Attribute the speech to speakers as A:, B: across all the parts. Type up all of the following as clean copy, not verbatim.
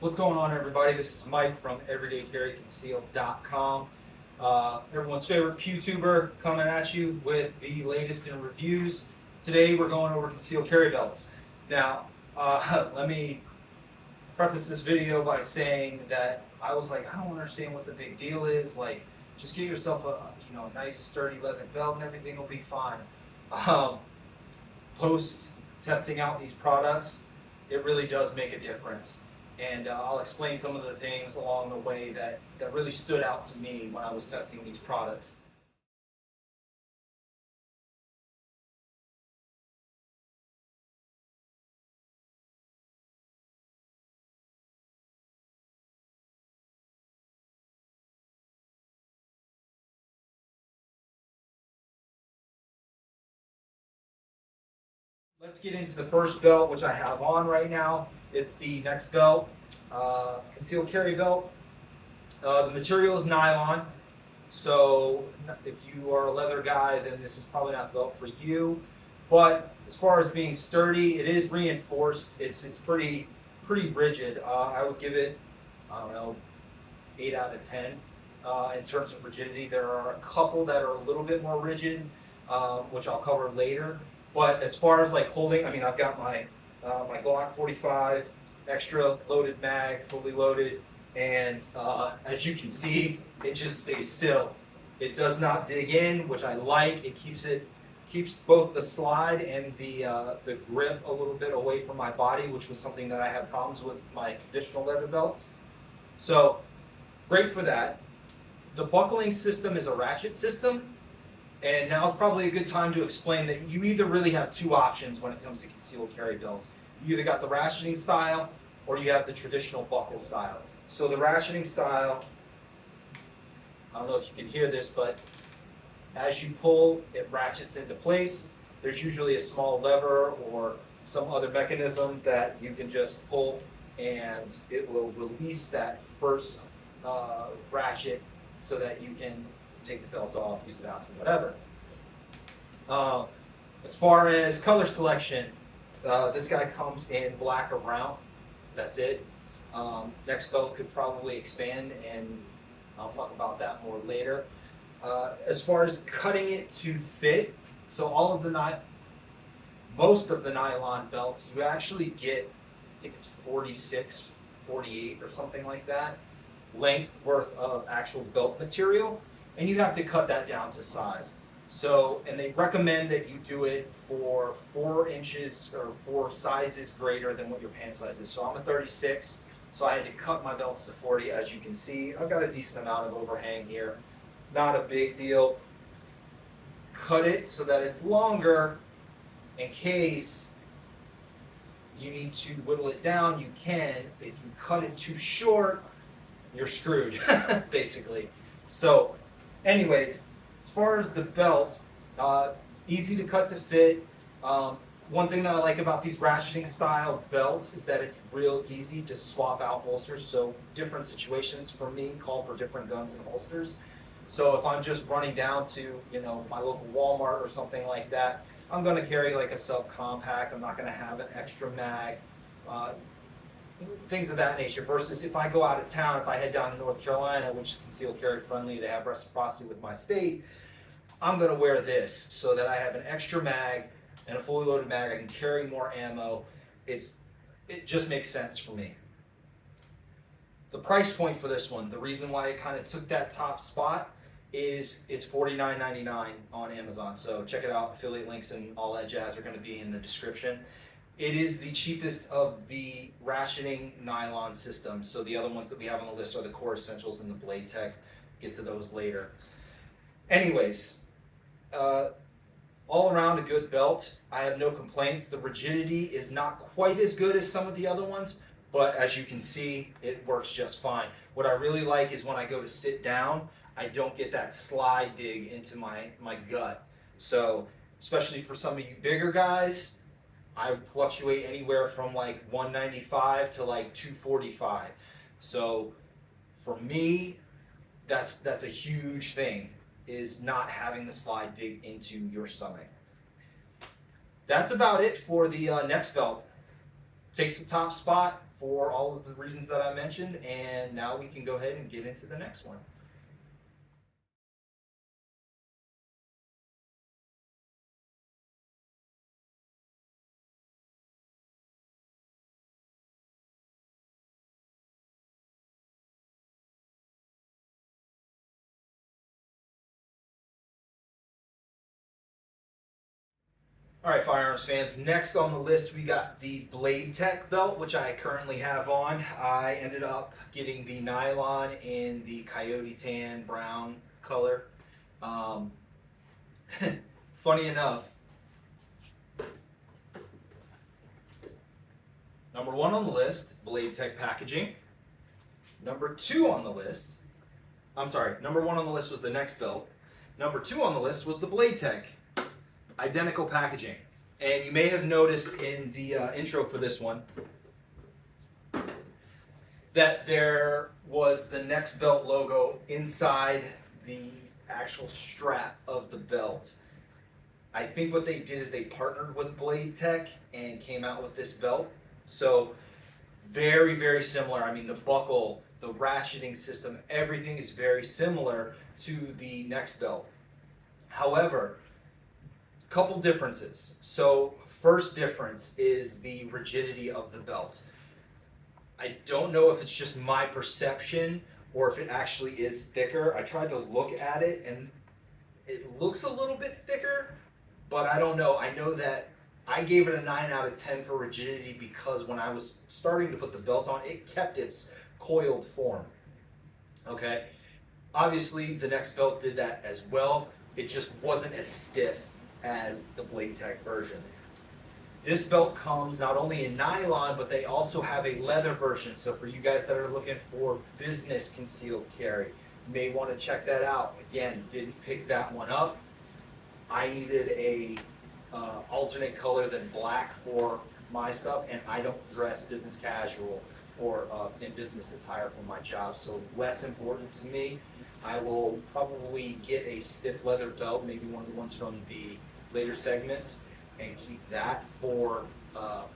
A: What's going on, everybody? This is Mike from EverydayCarryConcealed.com. Everyone's favorite PewTuber coming at you with the latest in reviews. Today we're going over concealed carry belts. Now, let me preface this video by saying that I was like, I don't understand what the big deal is. Like, just get yourself a nice sturdy leather belt and everything will be fine. Um, Post testing out these products, it really does make a difference. And I'll explain some of the things along the way that really stood out to me when I was testing these products. Let's get into the first belt, which I have on right now. It's the Nextbelt concealed carry belt. The material is nylon, so if you are a leather guy, then this is probably not the belt for you. But as far as being sturdy, it is reinforced. It's pretty rigid. I would give it, I don't know, 8 out of 10 in terms of rigidity. There are a couple that are a little bit more rigid, which I'll cover later. But as far as like holding, I mean, I've got my my Glock 45 extra loaded mag, fully loaded, and as you can see, it just stays still. It does not dig in, which I like. It keeps both the slide and the grip a little bit away from my body, which was something that I had problems with my traditional leather belts. So great for that. The buckling system is a ratchet system. And now is probably a good time to explain that you either really have two options when it comes to concealed carry belts. You either got the ratcheting style or you have the traditional buckle style. So the ratcheting style, I don't know if you can hear this, but as you pull, it ratchets into place. There's usually a small lever or some other mechanism that you can just pull and it will release that first ratchet so that you can take the belt off, use the bathroom, whatever. As far as color selection, this guy comes in black or brown. That's it. Nextbelt could probably expand, and I'll talk about that more later. As far as cutting it to fit, so most of the nylon belts, you actually get, I think it's 46, 48 or something like that, length worth of actual belt material. And you have to cut that down to size. So, and they recommend that you do it for 4 inches or 4 sizes greater than what your pant size is. So I'm a 36, so I had to cut my belts to 40. As you can see, I've got a decent amount of overhang here. Not a big deal. Cut it so that it's longer in case you need to whittle it down, you can. If you cut it too short, you're screwed, basically. So, anyways, as far as the belt, easy to cut to fit. One thing that I like about these ratcheting style belts is that it's real easy to swap out holsters. So different situations for me call for different guns and holsters. So if I'm just running down to my local Walmart or something like that, I'm going to carry like a subcompact. I'm not going to have an extra mag. Things of that nature, versus if I go out of town, if I head down to North Carolina, which is concealed carry friendly, they have reciprocity with my state, I'm going to wear this so that I have an extra mag and a fully loaded mag. I can carry more ammo. It just makes sense for me. The price point for this one, the reason why it kind of took that top spot is it's $49.99 on Amazon. So check it out. Affiliate links and all that jazz are going to be in the description. It is the cheapest of the ratcheting nylon systems. So the other ones that we have on the list are the Core Essentials and the Blade Tech. Get to those later. Anyways, all around a good belt. I have no complaints. The rigidity is not quite as good as some of the other ones, but as you can see, it works just fine. What I really like is when I go to sit down, I don't get that slide dig into my gut. So, especially for some of you bigger guys, I fluctuate anywhere from like 195 to like 245. So for me, that's a huge thing, is not having the slide dig into your stomach. That's about it for the Nextbelt. takes the top spot for all of the reasons that I mentioned, and now we can go ahead and get into the next one. All right, firearms fans, next on the list we got the Blade Tech belt, which I currently have on. I ended up getting the nylon in the coyote tan brown color. Um, funny enough, number one on the list, Blade Tech packaging. Number two on the list, number one on the list was the Nextbelt. Number two on the list was the Blade Tech. Identical packaging. And you may have noticed in the intro for this one that there was the Nextbelt logo inside the actual strap of the belt. I think what they did is they partnered with Blade Tech and came out with this belt. So very, very similar. I mean, the buckle, the ratcheting system, everything is very similar to the Nextbelt. However, couple differences. So first difference is the rigidity of the belt. I don't know if it's just my perception or if it actually is thicker. I tried to look at it and it looks a little bit thicker, but I don't know. I know that I gave it a 9 out of 10 for rigidity because when I was starting to put the belt on, it kept its coiled form. Okay. Obviously, the Nextbelt did that as well. It just wasn't as stiff as the Blade Tech version. This belt comes not only in nylon, but they also have a leather version. So for you guys that are looking for business concealed carry, you may want to check that out. Again, didn't pick that one up. I needed a alternate color than black for my stuff, and I don't dress business casual or in business attire for my job, so less important to me. I will probably get a stiff leather belt, maybe one of the ones from the later segments, and keep that for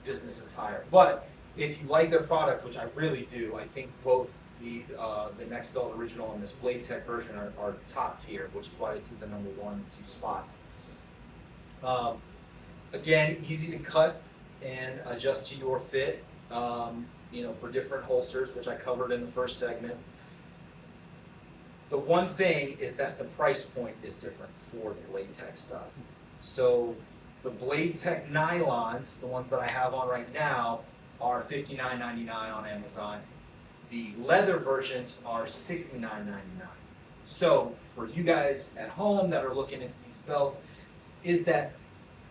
A: business attire. But if you like their product, which I really do, I think both the Nextbelt original and this Blade Tech version are top tier, which is why they took the number 1 and 2 spots. Again, easy to cut and adjust to your fit, for different holsters, which I covered in the first segment. The one thing is that the price point is different for the Blade Tech stuff. So the Blade Tech nylons, the ones that I have on right now, are $59.99 on Amazon. The leather versions are $69.99. So for you guys at home that are looking into these belts, is that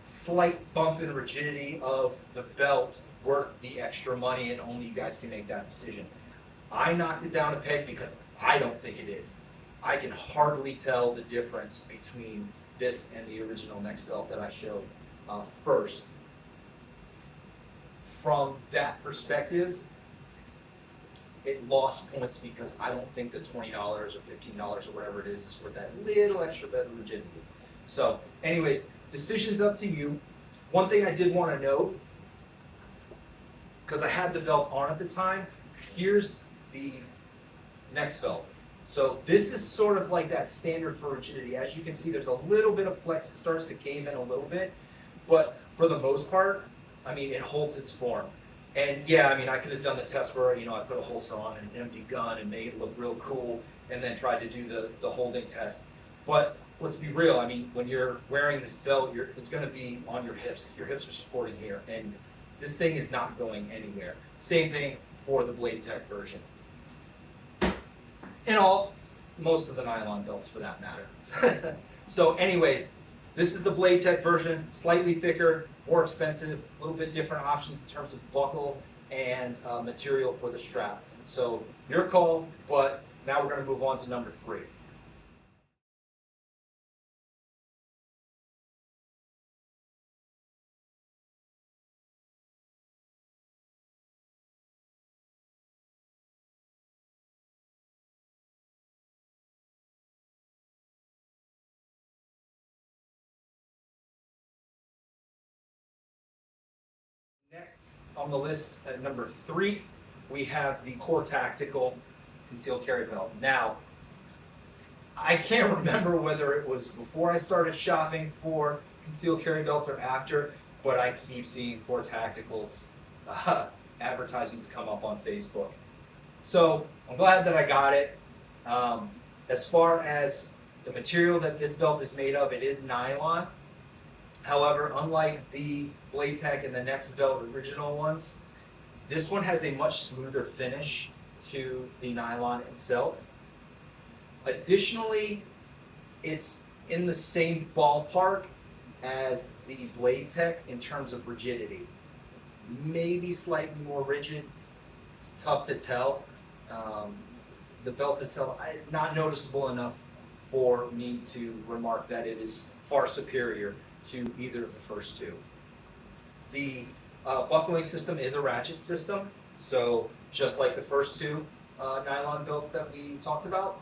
A: slight bump in rigidity of the belt worth the extra money, and only you guys can make that decision. I knocked it down a peg because I don't think it is. I can hardly tell the difference between this and the original Nextbelt that I showed first. From that perspective, it lost points because I don't think the $20 or $15 or whatever it is worth that little extra bit of rigidity. So anyways, decision's up to you. One thing I did want to note, because I had the belt on at the time, here's the Nextbelt. So this is sort of like that standard for rigidity. As you can see, there's a little bit of flex. It starts to cave in a little bit, but for the most part, I mean, it holds its form. And yeah, I mean, I could have done the test where, I put a holster on an empty gun and made it look real cool and then tried to do the holding test. But let's be real, I mean, when you're wearing this belt, it's going to be on your hips. Your hips are supporting here, and this thing is not going anywhere. Same thing for the Blade Tech version. And most of the nylon belts for that matter. So anyways, this is the Blade Tech version, slightly thicker, more expensive, a little bit different options in terms of buckle and material for the strap. So your call, but now we're going to move on to number 3. Next on the list at number 3, we have the Core Tactical concealed carry belt. Now, I can't remember whether it was before I started shopping for concealed carry belts or after, but I keep seeing Core Tactical's advertisements come up on Facebook. So I'm glad that I got it. As far as the material that this belt is made of, it is nylon. However, unlike the Blade Tech and the Nextbelt original ones, this one has a much smoother finish to the nylon itself. Additionally, it's in the same ballpark as the Blade Tech in terms of rigidity. Maybe slightly more rigid. It's tough to tell. The belt itself, not noticeable enough for me to remark that it is far superior to either of the first two. The buckling system is a ratchet system, so just like the first two nylon belts that we talked about.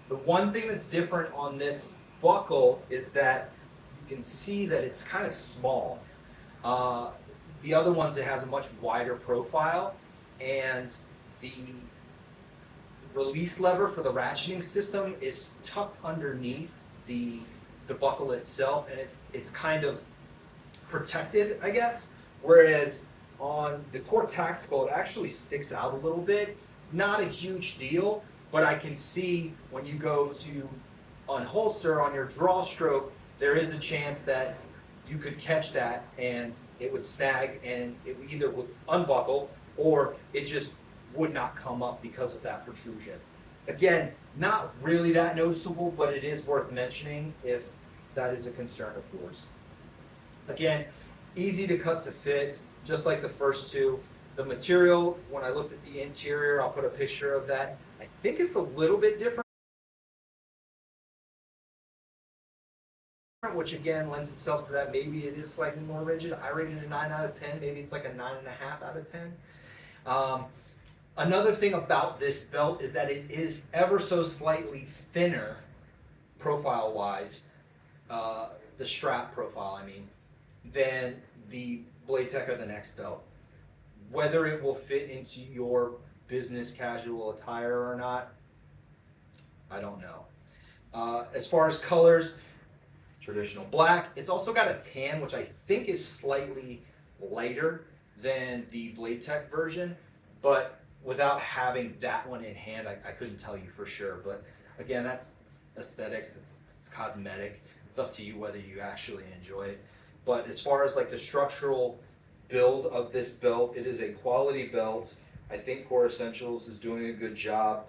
A: The one thing that's different on this buckle is that you can see that it's kind of small. The other ones, it has a much wider profile, and the release lever for the ratcheting system is tucked underneath the buckle itself, and it's kind of protected, I guess. Whereas on the Core Tactical, it actually sticks out a little bit. Not a huge deal, but I can see when you go to unholster on your draw stroke, there is a chance that you could catch that and it would snag and it either would unbuckle or it just would not come up because of that protrusion. Again, not really that noticeable, but it is worth mentioning if that is a concern of yours. Again, easy to cut to fit, just like the first two. The material, when I looked at the interior, I'll put a picture of that. I think it's a little bit different, which again lends itself to that. Maybe it is slightly more rigid. I rated it a 9 out of 10. Maybe it's like a 9.5 out of 10. Another thing about this belt is that it is ever so slightly thinner profile-wise, the strap profile, I mean, than the Blade Tech or the Nextbelt. Whether it will fit into your business casual attire or not, I don't know. As far as colors, traditional black. It's also got a tan, which I think is slightly lighter than the Blade Tech version, but without having that one in hand, I couldn't tell you for sure. But again, that's aesthetics, it's cosmetic. It's up to you whether you actually enjoy it. But as far as like the structural build of this belt, it is a quality belt. I think Core Essentials is doing a good job,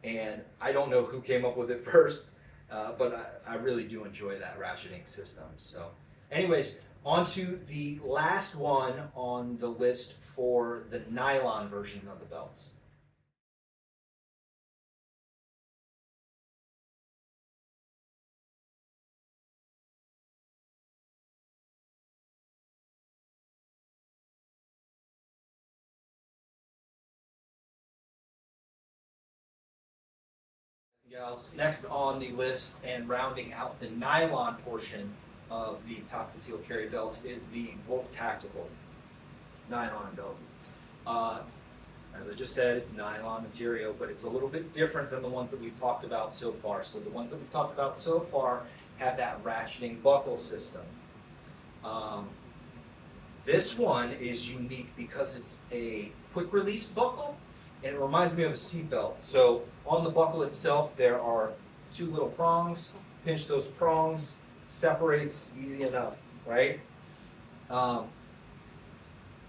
A: and I don't know who came up with it first, but I really do enjoy that ratcheting system. So anyways, on to the last one on the list for the nylon version of the belts. Next on the list and rounding out the nylon portion of the top concealed carry belts is the Wolf Tactical nylon belt. As I just said, it's nylon material, but it's a little bit different than the ones that we've talked about so far. So the ones that we've talked about so far have that ratcheting buckle system. This one is unique because it's a quick release buckle, and it reminds me of a seat belt. So on the buckle itself, there are two little prongs. Pinch those prongs, separates, easy enough, right?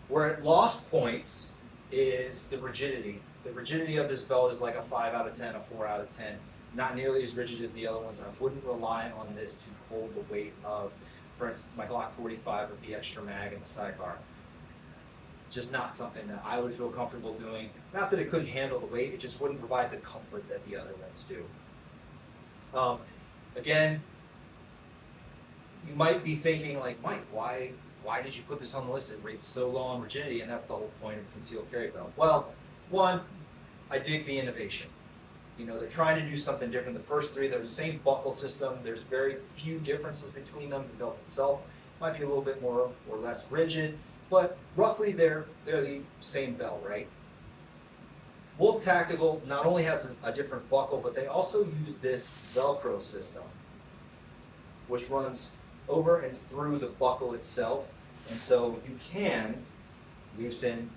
A: Where it lost points is the rigidity. The rigidity of this belt is like a 5 out of 10, a 4 out of 10. Not nearly as rigid as the other ones. I wouldn't rely on this to hold the weight of, for instance, my Glock 45 with the extra mag and the sidecar. Just not something that I would feel comfortable doing. Not that it couldn't handle the weight, it just wouldn't provide the comfort that the other ones do. Again, you might be thinking like, Mike, why did you put this on the list? It rates so low on rigidity, and that's the whole point of concealed carry belt. Well, one, I dig the innovation. You know, they're trying to do something different. The first three, they're the same buckle system. There's very few differences between them. The belt itself might be a little bit more or less rigid, but roughly they're the same belt, right? Wolf Tactical not only has a different buckle, but they also use this Velcro system, which runs over and through the buckle itself, and so you can loosen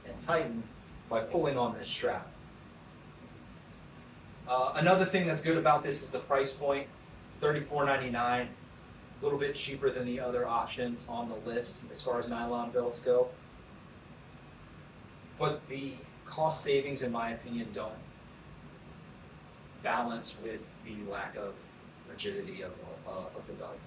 A: and tighten by pulling on this strap. Another thing that's good about this is the price point. It's $34.99, a little bit cheaper than the other options on the list as far as nylon belts go. But the cost savings, in my opinion, don't balance with the lack of rigidity of the belt.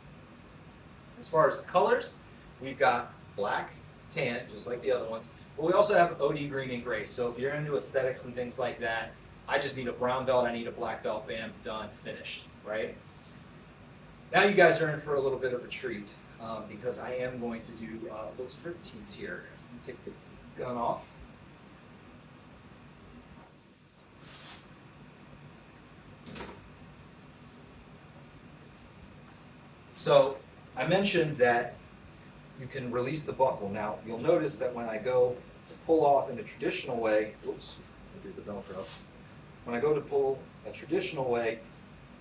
A: As far as the colors, we've got black, tan, just like the other ones, but we also have OD green and gray. So if you're into aesthetics and things like that, I just need a brown belt, I need a black belt, bam, done, finished, right? Now you guys are in for a little bit of a treat because I am going to do little strip tees here. Take the gun off. So I mentioned that you can release the buckle. Now you'll notice that when I go to pull off in a traditional way, oops, I'll do the Velcro. When I go to pull a traditional way,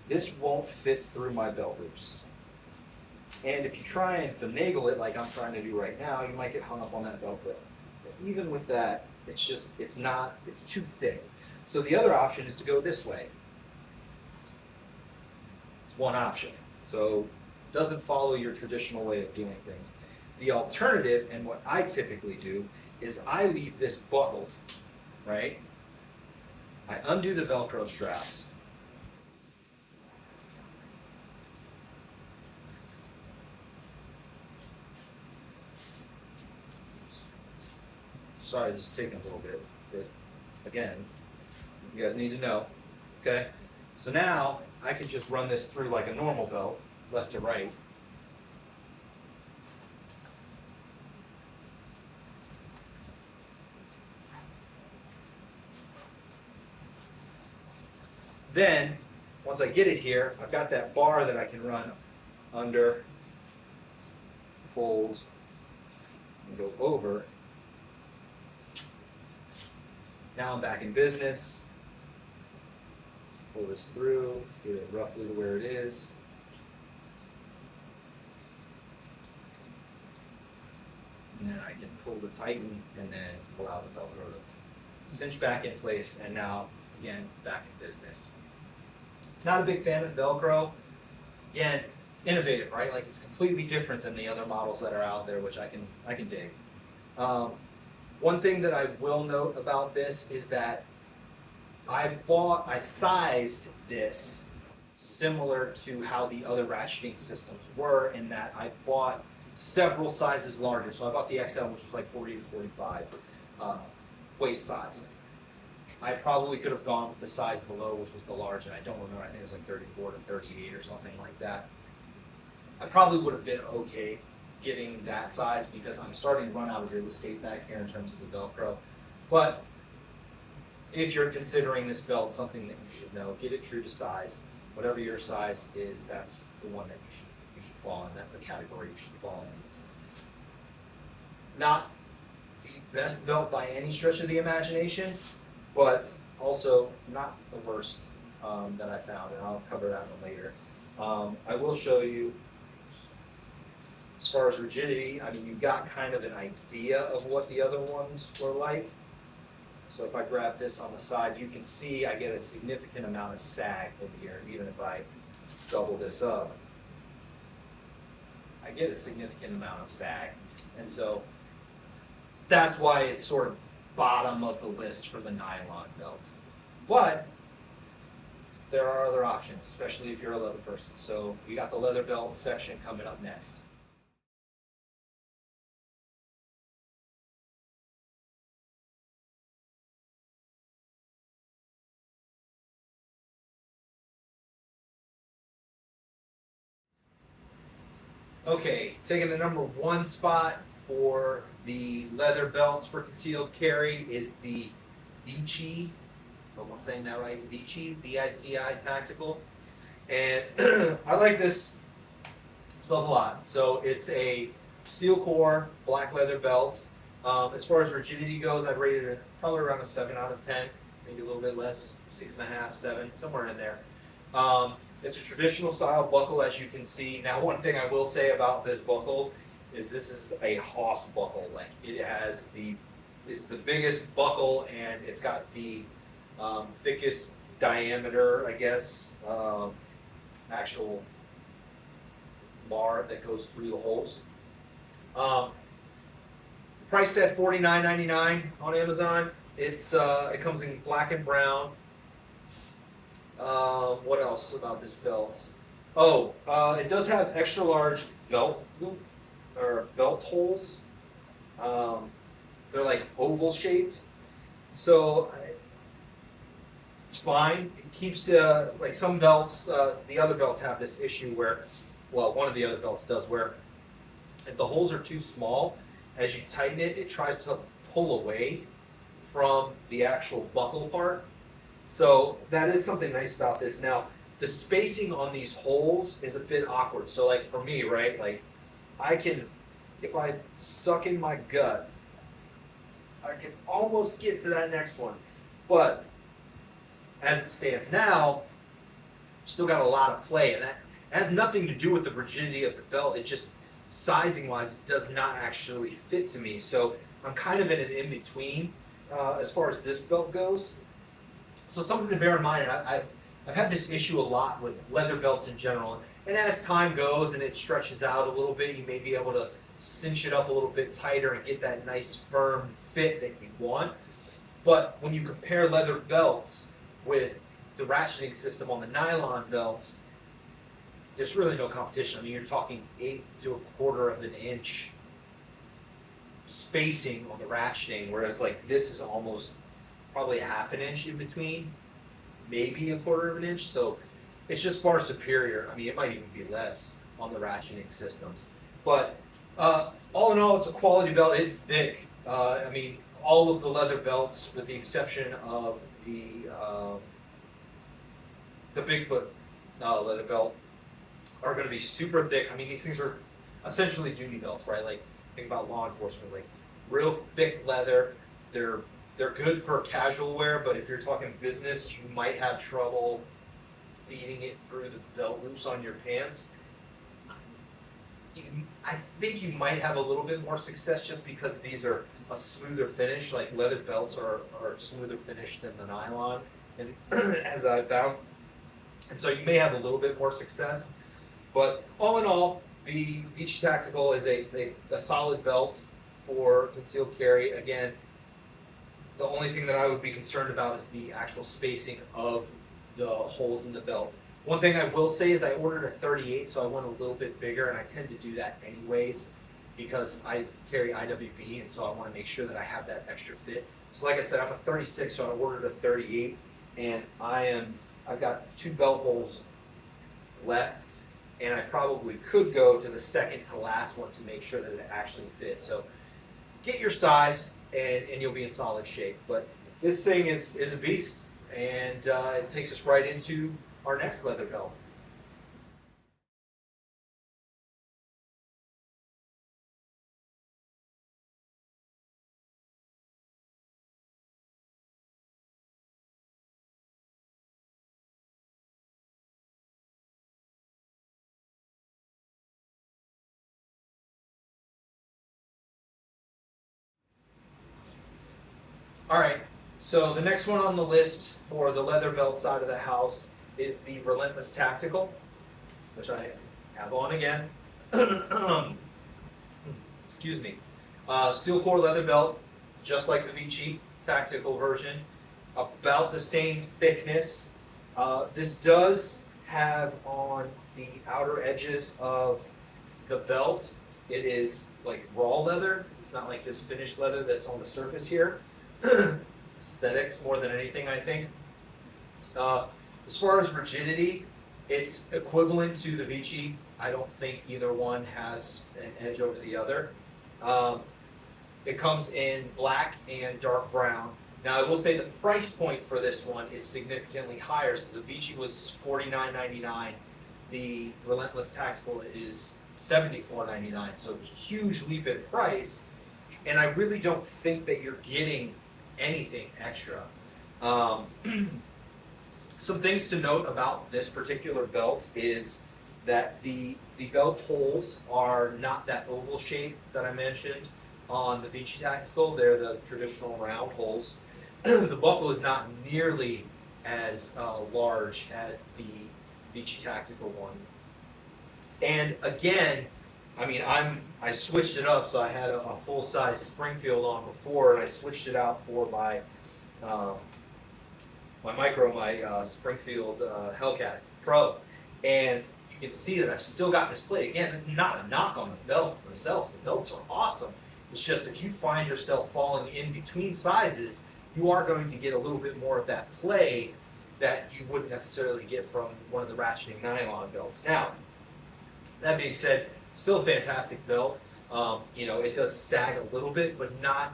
A: this won't fit through my belt loops. And if you try and finagle it like I'm trying to do right now, you might get hung up on that Velcro. But even with that, it's too thick. So the other option is to go this way. It's one option. So it doesn't follow your traditional way of doing things. The alternative, and what I typically do, is I leave this buckled, right? I undo the Velcro straps. Sorry, this is taking a little bit, but again, you guys need to know, okay? So now I can just run this through like a normal belt, left to right. Then, once I get it here, I've got that bar that I can run under, fold, and go over. Now I'm back in business. Pull this through, get it roughly to where it is. And then I can pull the tighten and then allow the Velcro to cinch back in place, and now, again, back in business. Not a big fan of Velcro. Again, it's innovative, right? Like, it's completely different than the other models that are out there, which I can dig. One thing that I will note about this is that I sized this similar to how the other ratcheting systems were, in that I bought several sizes larger. So I bought the XL, which was like 40 to 45 waist size. I probably could have gone with the size below, which was the large, and I don't remember, I think it was like 34 to 38 or something like that. I probably would have been okay getting that size because I'm starting to run out of real estate back here in terms of the Velcro. But if you're considering this belt something that you should know, get it true to size. Whatever your size is, that's the one that you should fall in. That's the category you should fall in. Not the best belt by any stretch of the imagination, but also not the worst that I found, and I'll cover that one later. I will show you, as far as rigidity, I mean, you got kind of an idea of what the other ones were like. So if I grab this on the side, you can see I get a significant amount of sag in here, even if I double this up. I get a significant amount of sag. And so that's why it's sort of bottom of the list for the nylon belts. But there are other options, especially if you're a leather person. So we got the leather belt section coming up next. Okay, taking the number one spot for the leather belts for concealed carry is the Vichi, hope I'm saying that right, Vichi, V-I-C-I Tactical. And I like this, it smells a lot. So it's a steel core, black leather belt. As far as rigidity goes, I'd rate it probably around a 7 out of 10, maybe a little bit less, 6.5, 7, somewhere in there. It's a traditional style buckle, as you can see. Now, one thing I will say about this buckle is this is a Haas buckle. Like, it's the biggest buckle, and it's got the thickest diameter, I guess, actual bar that goes through the holes. Priced at $49.99 on Amazon. It comes in black and brown. What else about this belt? Oh, it does have extra large belt loop or belt holes. They're like oval shaped, so it's fine. It keeps like some belts. The other belts have this issue where, well, one of the other belts does, where if the holes are too small, as you tighten it, it tries to pull away from the actual buckle part. So that is something nice about this. Now, the spacing on these holes is a bit awkward. So like for me, right, like I can, if I suck in my gut, I can almost get to that next one. But as it stands now, still got a lot of play, and that has nothing to do with the rigidity of the belt. It just, sizing wise, it does not actually fit to me. So I'm kind of in an in-between as far as this belt goes. So something to bear in mind, and I've had this issue a lot with leather belts in general, and as time goes and it stretches out a little bit, you may be able to cinch it up a little bit tighter and get that nice firm fit that you want. But when you compare leather belts with the ratcheting system on the nylon belts, there's really no competition. I mean, you're talking 1/8 to 1/4 of an inch spacing on the ratcheting, whereas like this is almost probably 1/2 inch in between, maybe 1/4 of an inch. So it's just far superior. I mean, it might even be less on the ratcheting systems. But all in all, it's a quality belt. It's thick. I mean, all of the leather belts, with the exception of the Bigfoot leather belt, are going to be super thick. I mean, these things are essentially duty belts, right? Like, think about law enforcement, like real thick leather. They're good for casual wear, but if you're talking business, you might have trouble feeding it through the belt loops on your pants. I think you might have a little bit more success just because these are a smoother finish. Like leather belts are smoother finish than the nylon, and as I found, and so you may have a little bit more success. But all in all, the Vichi Tactical is a solid belt for concealed carry. Again, the only thing that I would be concerned about is the actual spacing of the holes in the belt. One thing I will say is I ordered a 38, so I went a little bit bigger, and I tend to do that anyways because I carry IWB, and so I want to make sure that I have that extra fit. So like I said, I'm a 36, so I ordered a 38, and I've got 2 belt holes left, and I probably could go to the second to last one to make sure that it actually fits. So get your size, and you'll be in solid shape. But this thing is a beast, and it takes us right into our next leather belt. All right, so the next one on the list for the leather belt side of the house is the Relentless Tactical, which I have on again. Excuse me. Steel core leather belt, just like the Vichi Tactical version, about the same thickness. This does have on the outer edges of the belt, it is like raw leather. It's not like this finished leather that's on the surface here. Aesthetics more than anything, I think. As far as rigidity, it's equivalent to the Vichi. I don't think either one has an edge over the other. It comes in black and dark brown. Now I will say the price point for this one is significantly higher. So the Vichi was $49.99. The Relentless Tactical is $74.99. So huge leap in price, and I really don't think that you're getting anything extra. Um, some things to note about this particular belt is that the belt holes are not that oval shape that I mentioned on the Vichi Tactical. They're the traditional round holes. The buckle is not nearly as large as the Vichi Tactical one. And again, I mean, I switched it up, so I had a full size Springfield on before, and I switched it out for my my Springfield Hellcat Pro, and you can see that I've still got this plate. Again, this is not a knock on the belts themselves. The belts are awesome. It's just if you find yourself falling in between sizes, you are going to get a little bit more of that play that you wouldn't necessarily get from one of the ratcheting nylon belts. Now, that being said, still a fantastic belt. You know, it does sag a little bit, but not.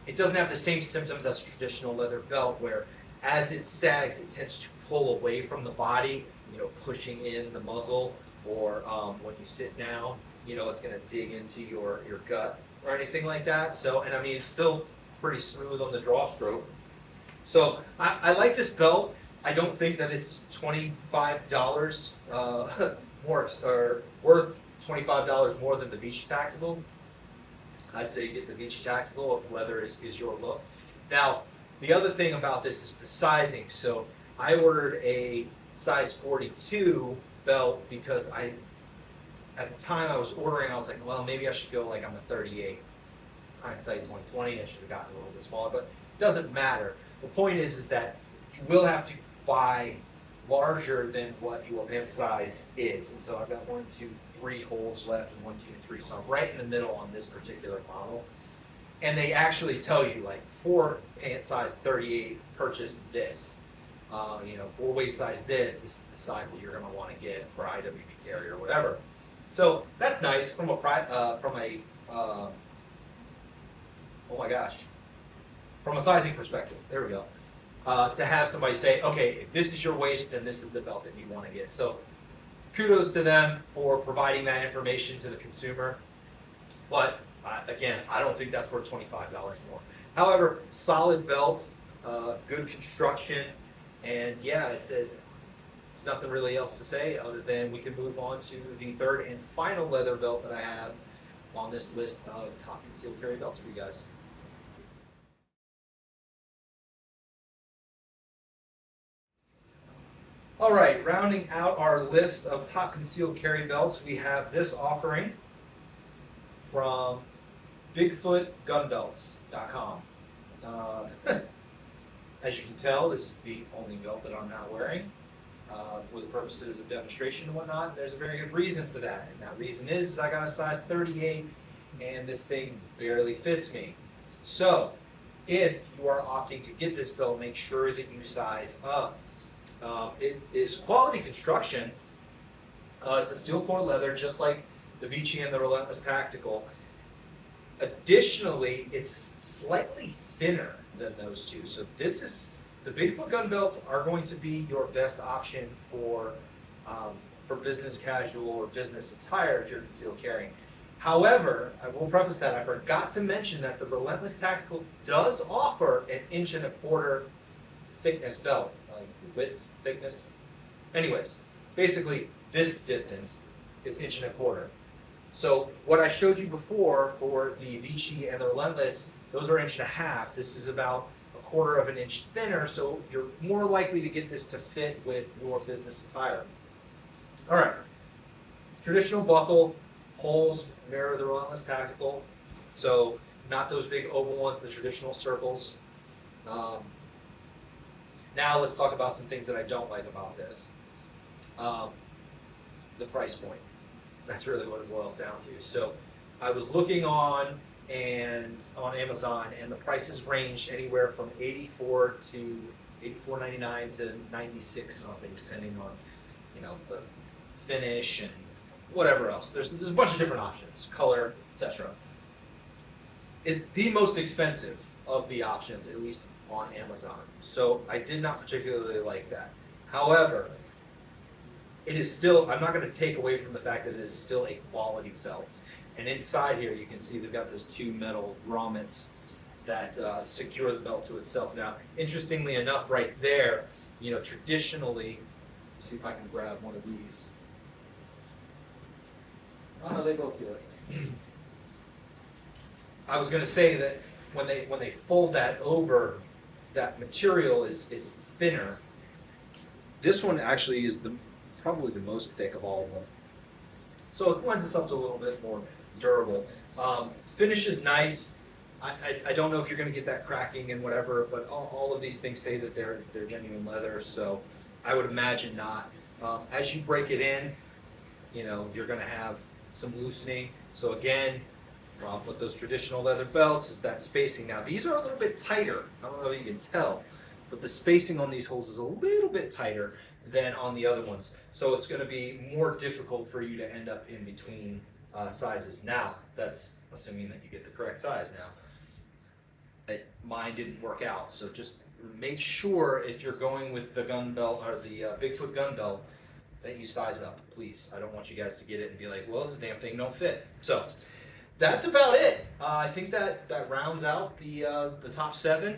A: It doesn't have the same symptoms as a traditional leather belt, where as it sags, it tends to pull away from the body, you know, pushing in the muzzle, or when you sit down, you know, it's going to dig into your gut or anything like that. So, and I mean, it's still pretty smooth on the draw stroke. So I like this belt. I don't think that it's $25 more, or worth $25 more than the Vichi Tactical. I'd say get the Vichi Tactical if leather is your look. Now, the other thing about this is the sizing. So I ordered a size 42 belt because at the time I was ordering, I was like, well, maybe I should go like I'm a 38. Hindsight 2020, I should have gotten a little bit smaller, but it doesn't matter. The point is that you will have to buy larger than what your pant size is. And so I've got 1, 2, 3 holes left, and 1, 2, 3. So I'm right in the middle on this particular model. And they actually tell you, like, for pant size 38, purchase this. You know, for waist size this is the size that you're going to want to get for IWB carry or whatever. So that's nice from a oh my gosh, from a sizing perspective. There we go. To have somebody say, okay, if this is your waist, then this is the belt that you want to get. So kudos to them for providing that information to the consumer. But again, I don't think that's worth $25 more. However, solid belt, good construction, and yeah, it's nothing really else to say other than we can move on to the third and final leather belt that I have on this list of top concealed carry belts for you guys. All right, rounding out our list of top concealed carry belts, we have this offering from Bigfoot Gun Belts.com. As you can tell, this is the only belt that I'm not wearing for the purposes of demonstration and whatnot. And there's a very good reason for that. And that reason is I got a size 38 and this thing barely fits me. So if you are opting to get this belt, make sure that you size up. It is quality construction. It's a steel core leather, just like the Vichi and the Relentless Tactical. Additionally, it's slightly thinner than those two. So this is, the Bigfoot gun belts are going to be your best option for business casual or business attire if you're concealed carrying. However, I will preface that I forgot to mention that the Relentless Tactical does offer an 1.25 inch thickness belt, like width, thickness. Anyways, basically this distance is 1.25 inches. So what I showed you before for the Vichi and the Relentless, those are 1.5 inches. This is about 1/4 inch thinner, so you're more likely to get this to fit with your business attire. All right, traditional buckle, holes mirror the Relentless Tactical, so not those big oval ones, the traditional circles. Now let's talk about some things that I don't like about this. The price point. That's really what it boils down to. So I was looking on Amazon, and the prices range anywhere from $84 to $84.99 to $96 something, depending on, you know, the finish and whatever else. There's a bunch of different options, color, etc. It's the most expensive of the options, at least on Amazon. So I did not particularly like that. However, it is still, I'm not going to take away from the fact that it is still a quality belt. And inside here, you can see they've got those two metal grommets that secure the belt to itself. Now, interestingly enough, right there, you know, traditionally, see if I can grab one of these. Oh no, they both do it. I was going to say that when they fold that over, that material is thinner. This one actually is probably the most thick of all of them. So it lends itself to a little bit more durable. Finish is nice. I don't know if you're going to get that cracking and whatever, but all of these things say that they're genuine leather, so I would imagine not. As you break it in, you know, you're going to have some loosening. So again, problem with those traditional leather belts is that spacing. Now these are a little bit tighter. I don't know if you can tell, but the spacing on these holes is a little bit tighter than on the other ones. So it's going to be more difficult for you to end up in between sizes. Now, that's assuming that you get the correct size now. Mine didn't work out, so just make sure if you're going with the gun belt or the Bigfoot gun belt that you size up, please. I don't want you guys to get it and be like, well, this damn thing don't fit. So that's about it. I think that rounds out the top 7,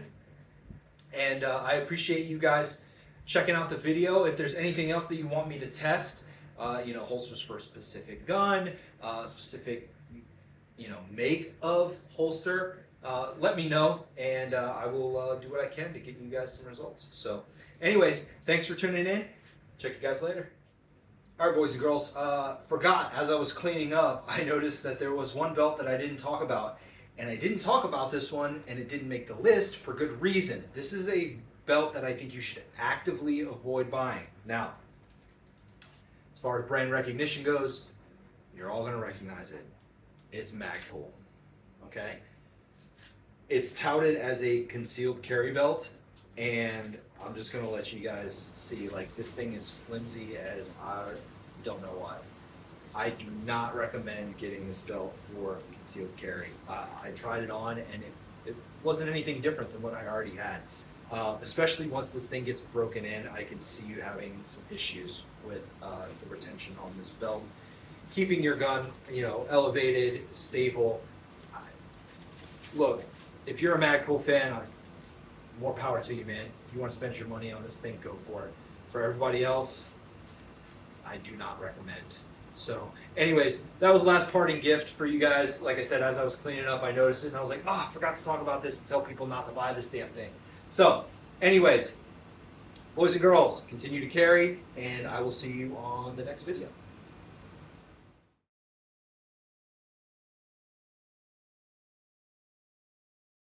A: and I appreciate you guys checking out the video. If there's anything else that you want me to test, you know, holsters for a specific gun, specific, you know, make of holster, let me know, and I will do what I can to get you guys some results. So anyways, thanks for tuning in. Check you guys later. All right, boys and girls, forgot as I was cleaning up, I noticed that there was one belt that I didn't talk about, and I didn't talk about this one, and it didn't make the list for good reason. This is a belt that I think you should actively avoid buying. Now, as far as brand recognition goes, you're all gonna recognize it. It's Magpul, okay? It's touted as a concealed carry belt, and I'm just gonna let you guys see, like, this thing is flimsy as I don't know what. I do not recommend getting this belt for concealed carry. I tried it on, and it wasn't anything different than what I already had. Especially once this thing gets broken in, I can see you having some issues with the retention on this belt. Keeping your gun, you know, elevated, stable. Look, if you're a Magpul fan, more power to you, man. If you want to spend your money on this thing, go for it. For everybody else, I do not recommend. So anyways, that was the last parting gift for you guys. Like I said, as I was cleaning up, I noticed it, and I was like, oh, I forgot to talk about this and tell people not to buy this damn thing. So anyways, boys and girls, continue to carry, and I will see you on the next video.